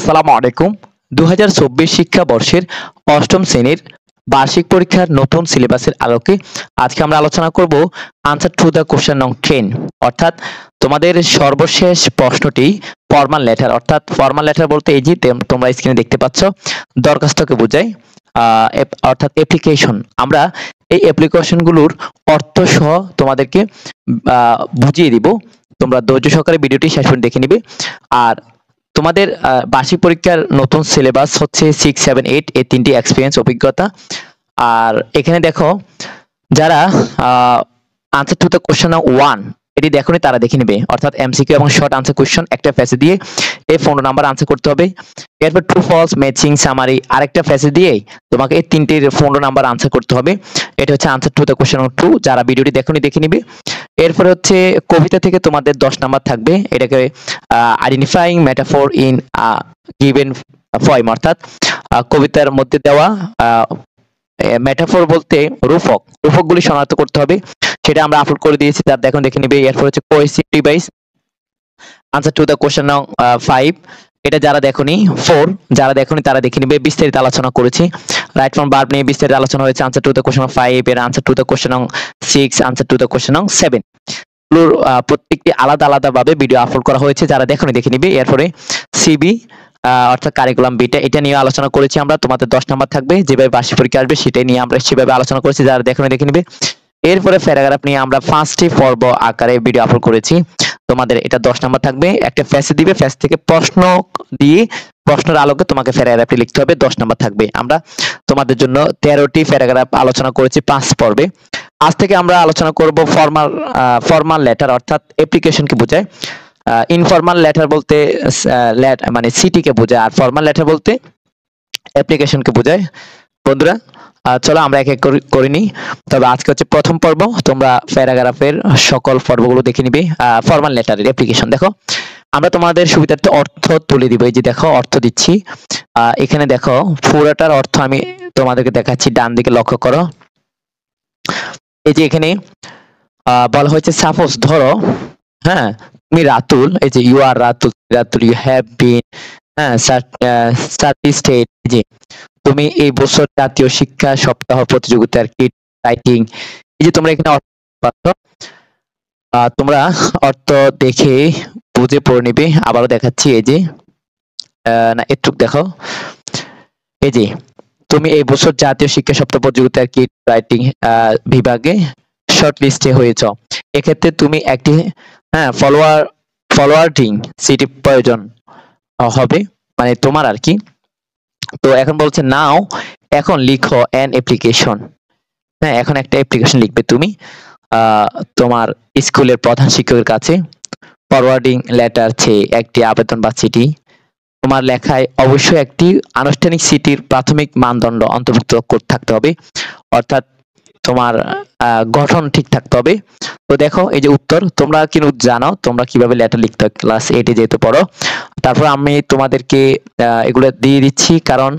আসসালামু আলাইকুম। ২০২৪ শিক্ষাবর্ষের অষ্টম শ্রেণীর বার্ষিক পরীক্ষার নতুন সিলেবাসের আলোকে আজকে আমরা আলোচনা করব আনসার টু দ্য কোশ্চেন নং 10, অর্থাৎ তোমাদের সর্বশেষ প্রশ্নটি ফরমাল লেটার। অর্থাৎ ফরমাল লেটার বলতে এই যে তোমরা স্ক্রিনে দেখতে পাচ্ছ দরখাস্তকে বোঝায়, অর্থাৎ অ্যাপ্লিকেশন। আমরা এই অ্যাপ্লিকেশনগুলোর অর্থ সহ তোমাদেরকে বুঝিয়ে দিব। তোমরা ধৈর্য সহকারে ভিডিওটি শেষ পর্যন্ত দেখে নিবে। আর তোমাদের বার্ষিক পরীক্ষার নতুন সিলেবাস হচ্ছে 6, 7, 8 এই তিনটি এক্সপিরিয়েন্স অভিজ্ঞতা। আর এখানে দেখো যারা আনসার টু দ্য কোশ্চেন 1 এটি দেখোনি তারা দেখে নেবে, অর্থাৎ এমসিকিউ এবং শর্ট আনসার কোশ্চেন একটা ফেসে দিয়ে এই 15 নাম্বার আনসার করতে হবে। এরপর ট্রু ফলস, ম্যাচিং, সামারি আরেকটা ফেসে দিয়ে তোমাকে এই তিনটির 15 নাম্বার আনসার করতে হবে। এটা হচ্ছে আনসার টু দ্য কোশ্চেন 2, যারা ভিডিওটি দেখোনি দেখে নিবে। এরপরে হচ্ছে কবিতা থেকে তোমাদের 10 নাম্বার থাকবে, এটাকে identifying metaphor in given poem, অর্থাৎ কবিতার মধ্যে দেওয়া মেটাফর বলতে রূপকগুলি শনাক্ত করতে হবে। সেটা আমরা আপলোড করে দিয়েছি, তার দেখে নিবে। এরপর হচ্ছে cohesive device, answer to the question নং 5, এটা যারা দেখোনি 4, যারা দেখোনি তারা দেখে নিবে। বিস্তারিত আলোচনা করেছি, রাইট ফ্রম ভার্ব নিয়ে বিস্তারিত আলোচনা হয়েছে। আনসার টু দ্য কোশ্চেন নং 5 এর আনসার টু দ্য কোশ্চেন নং 6, আনসার টু দ্য কোশ্চেন নং 7, প্রত্যেকটি আলাদা আলাদা ভাবে ভিডিও আপলোড করা হয়েছে, যারা দেখোনি দেখে নিবে। এরপরে সিবি অর্থাৎ কারিকুলাম বিটা, এটা নিয়ে আলোচনা করেছি আমরা। তোমাদের 10 নাম্বার থাকবে, যেভাবে বার্ষিক পরীক্ষা আসবে সেটাই নিয়ে আমরা সেভাবে আলোচনা করেছি, যারা দেখোনি দেখে নিবে। এরপরে প্যারাগ্রাফ নিয়ে আমরা 5টি পর্ব আকারে ভিডিও আপলোড করেছি, তোমাদের এটা 10 নাম্বার থাকবে। একটা ফেসে দিবে, ফেস থেকে প্রশ্ন দিয়ে প্রশ্নের আলোকে তোমাকে প্যারাগ্রাফটি লিখতে হবে, 10 নাম্বার থাকবে। আমরা তোমাদের জন্য 13টি প্যারাগ্রাফ আলোচনা করেছি 5 পর্বে। আজ থেকে আমরা আলোচনা করব ফরমাল লেটার, অর্থাৎ অ্যাপ্লিকেশনকে বোঝায়। ইনফরমাল লেটার বলতে মানে সিটিকে বোঝায়, আর ফরমাল লেটার বলতে অ্যাপ্লিকেশনকে বোঝায়। বন্ধুরা চলো আমরা এক এক করে নিই। তবে আজকে হচ্ছে প্রথম পর্ব, তোমরা প্যারাগ্রাফের সকল পর্বগুলো দেখে নিবে। ফরমাল লেটারের অ্যাপ্লিকেশন দেখো, আমরা তোমাদের সুবিধার্থে অর্থ তুলে দিব। এই যে দেখো অর্থ দিচ্ছি, এখানে দেখো পুরোটার অর্থ আমি তোমাদেরকে দেখাচ্ছি, ডান দিকে লক্ষ্য করো। এই যে এখানে বলা হয়েছে সাপোজ ধরো, হ্যাঁ তুমি রাতুল, এই যে you are Ratul, you have been certified, যে তুমি এই বছর জাতীয় শিক্ষা সপ্তাহ প্রতিযোগিতার কিট রাইটিং। এই যে তোমরা এখানে অর্থ পাচ্ছ, তোমরা অর্থ দেখে বুঝে পড়ে নিবে। আবারও দেখাচ্ছি, এই যে না একটু দেখো, এই যে তুমি এই বছর জাতীয় শিক্ষা সপ্তাহ প্রতিযোগিতার কিট রাইটিং বিভাগে শর্ট লিস্টে হয়েছ। এক্ষেত্রে তুমি একটি ফরওয়ার্ডিং সিটি প্রয়োজন হবে, মানে তোমার আর কি। তো এখন বলছে নাও, এখন লিখো অ্যান অ্যাপ্লিকেশন। হ্যাঁ, এখন একটা অ্যাপ্লিকেশন লিখবে তুমি তোমার স্কুলের প্রধান শিক্ষকের কাছে। ফরওয়ার্ডিং লেটার চেয়ে একটি আবেদন বা চিঠি। তোমার লেখায় অবশ্যই একটি আনুষ্ঠানিক সিটির প্রাথমিক মানদণ্ড অন্তর্ভুক্ত থাকতে হবে, অর্থাৎ তোমার গঠন ঠিক থাকতে হবে। তো দেখো এই যে উত্তর, তোমরা কিন্তু জানো তোমরা কিভাবে লেটার লিখতে হয়, ক্লাস 8 যেহেতু পড়ো। তারপর আমি তোমাদেরকে এগুলো দিয়ে দিচ্ছি, কারণ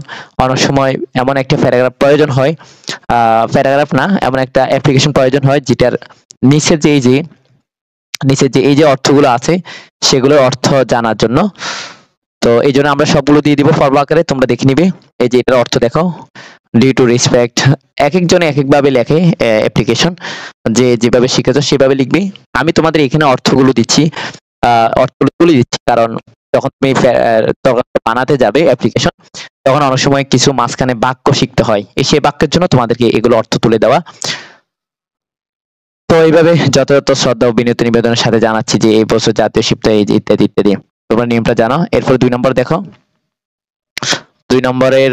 অনেক সময় এমন একটা প্যারাগ্রাফ প্রয়োজন হয়, প্যারাগ্রাফ না, এমন একটা অ্যাপ্লিকেশন প্রয়োজন হয় যেটার নিচের যে এই যে অর্থগুলো আছে সেগুলোর অর্থ জানার জন্য। তো এই জন্য আমরা সবগুলো দিয়ে দিব ফর্মুলা আকারে, তোমরা দেখে নিবে। এই যে এটার অর্থ দেখো, ডিউ টু রেসপেক্ট, এক একজনে এক এক ভাবে লেখে অ্যাপ্লিকেশন, যে যেভাবে শিখেছো সেভাবে লিখবে। আমি তোমাদের এখানে অর্থগুলো দিচ্ছি, অর্থগুলো তুলে দিচ্ছি, কারণ যখন তুমি বানাতে যাবে অ্যাপ্লিকেশন, তখন অনেক সময় কিছু মাঝখানে বাক্য শিখতে হয়, সেই বাক্যের জন্য তোমাদেরকে এগুলো অর্থ তুলে দেওয়া। তো এইভাবে যথাযথ শ্রদ্ধা ও বিনীত নিবেদনের সাথে জানাচ্ছি যে এই বছর জাতীয় সপ্তাহ ইত্যাদি ইত্যাদি, তোমরা নিয়মটা জানো। এরপর 2 নম্বর দেখো, 2 নম্বরের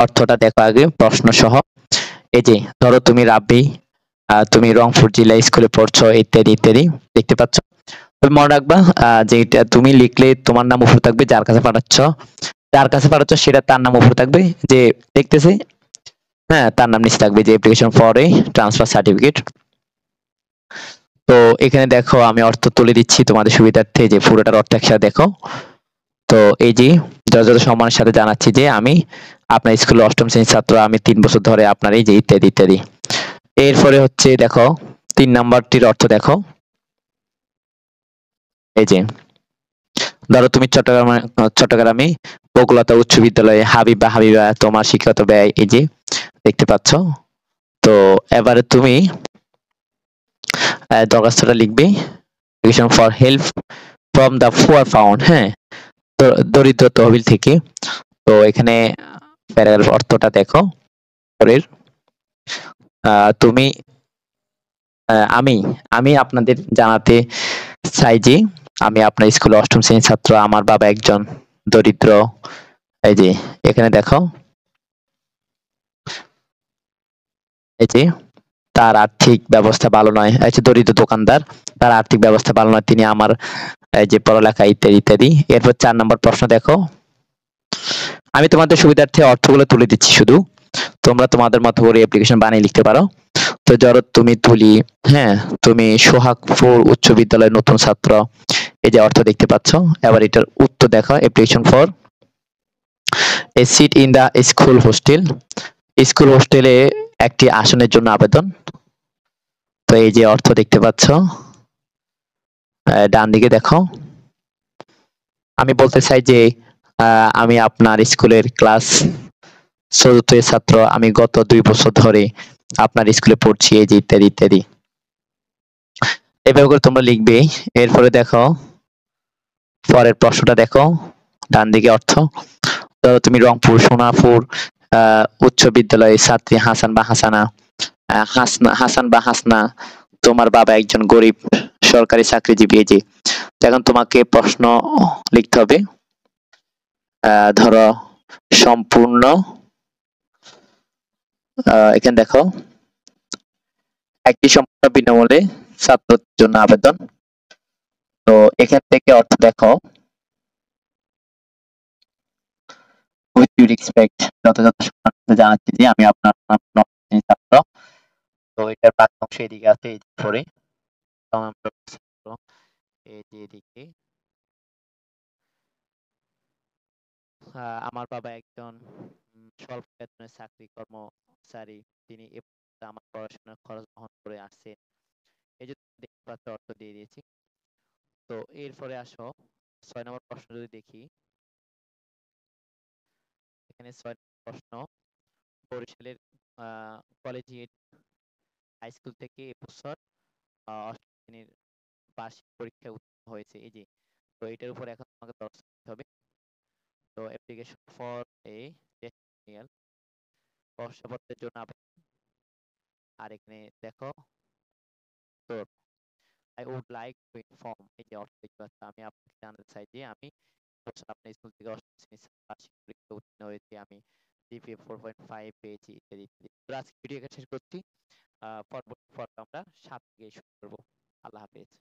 অর্থটা দেখো আগে প্রশ্ন সহ। এই যে ধরো তুমি রাব্বি, তুমি রংপুর জেলা স্কুলে পড়ছো, ইত্যাদি ইত্যাদি দেখতে পাচ্ছ। তবে মনে রাখবা যে এটা তুমি লিখলে তোমার নাম উপরে থাকবে, যার কাছে পাঠাচ্ছ সেটা তার নাম উপরে থাকবে, যে দেখতেছে হ্যাঁ তার নাম নিচে থাকবে, যে application for a transfer certificate. তো এখানে দেখো আমি অর্থ তুলে দিচ্ছি তোমাদের সুবিধার্থে, যে পুরোটার অর্থ একসাথে দেখো। তো এই যে যথাযথ সম্মানের সাথে জানাচ্ছি যে আমি আপনার স্কুলের 8ম শ্রেণীর ছাত্র, আমি 3 বছর ধরে আপনার এই যে ইত্যাদি ইত্যাদি। এরপরে হচ্ছে দেখো 3 নাম্বারটির অর্থ দেখো, এই যে ধরো তুমি চট্টগ্রামে বকুলতা উচ্চ বিদ্যালয়ে হাবিবা তোমার শিক্ষাগত ব্যয় এই যে দেখতে পাচ্ছ। তো এবারে তুমি দরখাস্তটা লিখবে for help from the poor found, হ্যাঁ, দরিদ্র তহবিল থেকে। তো এখানে প্যারাগ্রাফ অর্থটা দেখো পরের। তুমি আমি আমি আপনাদের জানাতে চাই যে আমি আপনার স্কুলে অষ্টম শ্রেণীর ছাত্র। আমার বাবা একজন দরিদ্র। এই যে এখানে দেখো, এই যে তার আর্থিক ব্যবস্থা ভালো নয়। এই যে দরিদ্র দোকানদার, তার আর্থিক ব্যবস্থা ভালো নয়, তিনি আমার এই যে পড়ালেখা ইত্যাদি ইত্যাদি। এরপর 4 নম্বর প্রশ্ন দেখো, আমি তোমাদের সুবিধার্থে অর্থগুলো তুলে দিচ্ছি, শুধু তোমরা তোমাদের মতো করে অ্যাপ্লিকেশন বানিয়ে লিখতে পারো। তো ধরো তুমি তুলি, হ্যাঁ, তুমি সোহাগপুর উচ্চ বিদ্যালয়ের নতুন ছাত্র, এই যে অর্থ দেখতে পাচ্ছ। এবার এটার উত্তর দেখো, application for a seat in the school hostel, school হোস্টেলে একটি আসনের জন্য আবেদন। তো এই যে অর্থ দেখতে পাচ্ছ, ডান দিকে দেখো। আমি বলতে চাই যে আমি আপনার স্কুলের ক্লাস চতুর্থের ছাত্র, আমি গত 2 বছর ধরে আপনার স্কুলে পড়ছি, এই যে ইত্যাদি ইত্যাদি। এভাবে করে তোমরা লিখবে। এরপরে দেখো পরের প্রশ্নটা দেখো, ডান দিকে অর্থ। ধরো তুমি রংপুর সোনাপুর উচ্চ বিদ্যালয়ের ছাত্রী হাসান বা হাসানা, হাসান বা হাসনা, তোমার বাবা একজন গরিব সরকারি চাকরিজীবী। এই যে এখন তোমাকে প্রশ্ন লিখতে হবে। ধরো সম্পূর্ণ, এখানে দেখো, একটি সম্পূর্ণ বিনামূল্যে ছাত্রদের জন্য আবেদন। তো এখান থেকে অর্থ দেখো, উইথ ডিউ রেসপেক্ট, যথাযথ সম্মান জানাচ্ছি যে আমি আপনার ছাত্র। তো এটার বাক্যাংশ এদিকে আছে, এই যে পরে ছাত্র, এই যে এদিকে আমার বাবা একজন স্বল্প বেতনের চাকরি কর্মচারী, তিনি এ পর্যন্ত আমার পড়াশোনার খরচ বহন করে আসছেন। এই যে দেখতে পাচ্ছ, অর্থ দিয়ে দিয়েছি। তো এরপরে আসো 6 নম্বর প্রশ্ন যদি দেখি, এখানে 6 নম্বর প্রশ্ন, বরিশালের কলেজিয়েট হাই স্কুল থেকে এবছর অষ্টম শ্রেণীর বার্ষিক পরীক্ষায় উত্তীর্ণ হয়েছে, এই যে। তো এটার উপর এখন তোমাকে দরখাস্ত দিতে হবে। তো অ্যাপ্লিকেশন ফর এ টেস্টিনিয়াল, শংসাপত্রের জন্য আবেদন। আর এখানে দেখো, তো I would like to inform, এই যে অর্থ দেখতে পাচ্ছ, আমি আপনাকে জানাতে চাই যে আমি এবছর আপনার স্কুল থেকে অষ্টম শ্রেণীর বার্ষিক পরীক্ষায় উত্তীর্ণ হয়েছি, আমি জিপিএ 4.5 পেয়েছি, ইত্যাদি ইত্যাদি। তো আজকে ভিডিও এখানে শেষ করছি। পরবর্তী পর্ব আমরা 7 থেকে শুরু করবো। আল্লাহ হাফেজ।